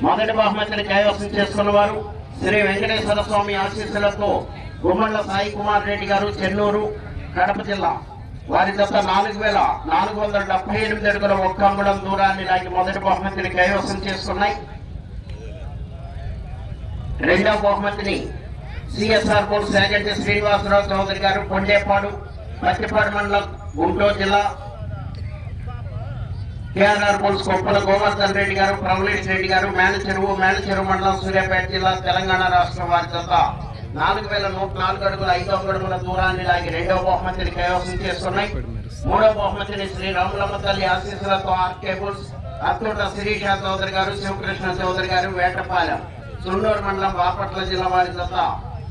మొదటి బహుమతిని కైవసం చేసుకున్న వారు శ్రీ వెంకటేశ్వర స్వామి ఆశీస్సులతో గుమ్మళ్ళ సాయి కుమార్ రెడ్డి గారు, చెన్నూరు, కడప జిల్లా. వారి జత 4478 అడుగుల 1 అంగుళం దూరాన్ని లాగి మొదటి బహుమతిని కైవసం చేసుకున్నాయి. రెండవ బహుమతిని సిఎస్ఆర్ పోల్ సేగంటి శ్రీనివాసరావు చౌదరి గారు, కొండేపాడు, పత్తిపాడు మండలం, గుంటూరు జిల్లా. కేఆర్ఆర్ పోల్స్ కొప్పల గోవర్ధన్ రెడ్డి గారు, ప్రవళేష్ రెడ్డి గారు, మేలచెరువు మండలం, సూర్యాపేట జిల్లా, తెలంగాణ రాష్ట్రం. వారి జత 4104 అడుగుల 5 అంగుళముల దూరాన్ని లాగి రెండవ బహుమతిని కైవసం చేస్తున్నాయి. మూడవ బహుమతిని శ్రీ రాములమ్మ తల్లి ఆశీస్సులతో ఆర్కే బుల్స్ అత్తోట శిరీష చౌదరి గారు, శివకృష్ణ చౌదరి గారు, వేటపాలెం, సున్నూరు మండలం, బాపట్ల జిల్లా. వారి జత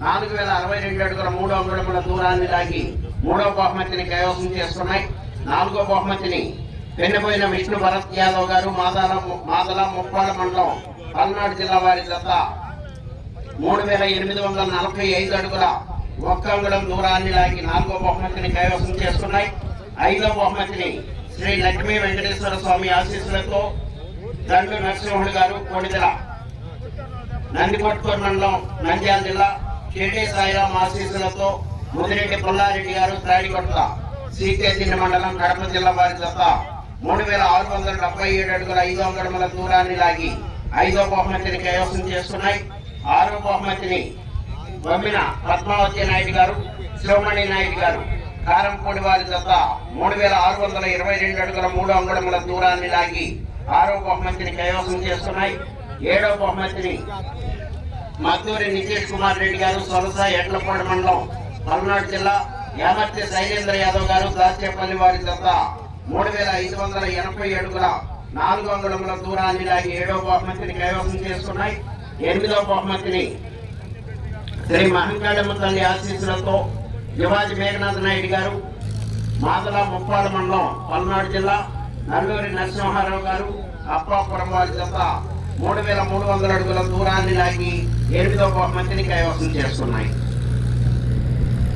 4062 అడుగుల 3 అంగుళముల దూరాన్ని లాగి మూడవ బహుమతిని కైవసం చేస్తున్నాయి. నాలుగో బహుమతిని పెన్నపోయిన విష్ణు భరత్ యాదవ్ గారు, మాదల ముప్పాడ మండలం, పల్నాడు జిల్లా. వారి జత 3845 అడుగుల 1 అంగుళం దూరాన్ని లాగి నాలుగో బహుమతిని కైవసం చేసుకున్నాయి. ఐదో బహుమతిని శ్రీ లక్ష్మీ వెంకటేశ్వర స్వామి ఆశీస్సులతో దండు నరసింహుడు గారు, కొడిదల, నందికొట్కూరు మండలం, నంద్యాల జిల్లా. షిర్డీ సాయిరాం ఆశీస్సులతో ముదిరెడ్డి పుల్లారెడ్డి గారు, త్రాడికొట్ల, సీకేతిన్న మండలం, కడప జిల్లా. వారి జత 3677 అడుగుల 5 అంగుళముల దూరాన్ని లాగి ఐదో బహుమతిని కైవసం చేసుకున్నాయి. ఆరో బహుమతిని బొమ్మిన పద్మావతి నాయుడు గారు, శివమణి నాయుడు గారు, కారంపూడి. వారి జత 3622 అడుగుల 3 అంగుళముల దూరాన్ని లాగి ఆరో బహుమతిని కైవసం చేస్తున్నాయి. ఏడో బహుమతిని మద్దూరి నితీష్ కుమార్ రెడ్డి గారు, సొలస, ఎడ్లపాడు మండలం, పల్నాడు జిల్లా. యామర్తి శైలేంద్ర యాదవ్ గారు, దాచేపల్లి. వారి జత 3580 అడుగుల 4 అంగుళముల దూరాన్ని లాగి ఏడో బహుమతిని కైవసం చేసుకున్నాయి. ఎనిమిదో బహుమతిని శ్రీ మహంకాళమ్మ తల్లి ఆశీస్సులతో యువాజీ మేఘనాథ్ నాయుడు గారు, మాదల ముప్పాడ మండలం, పల్నాడు జిల్లా. నల్లూరి నరసింహారావు గారు, అప్పాపురం. వారి జత 3300 అడుగుల దూరాన్ని లాగి ఎనిమిదో బహుమతిని కైవసం చేస్తున్నాయి.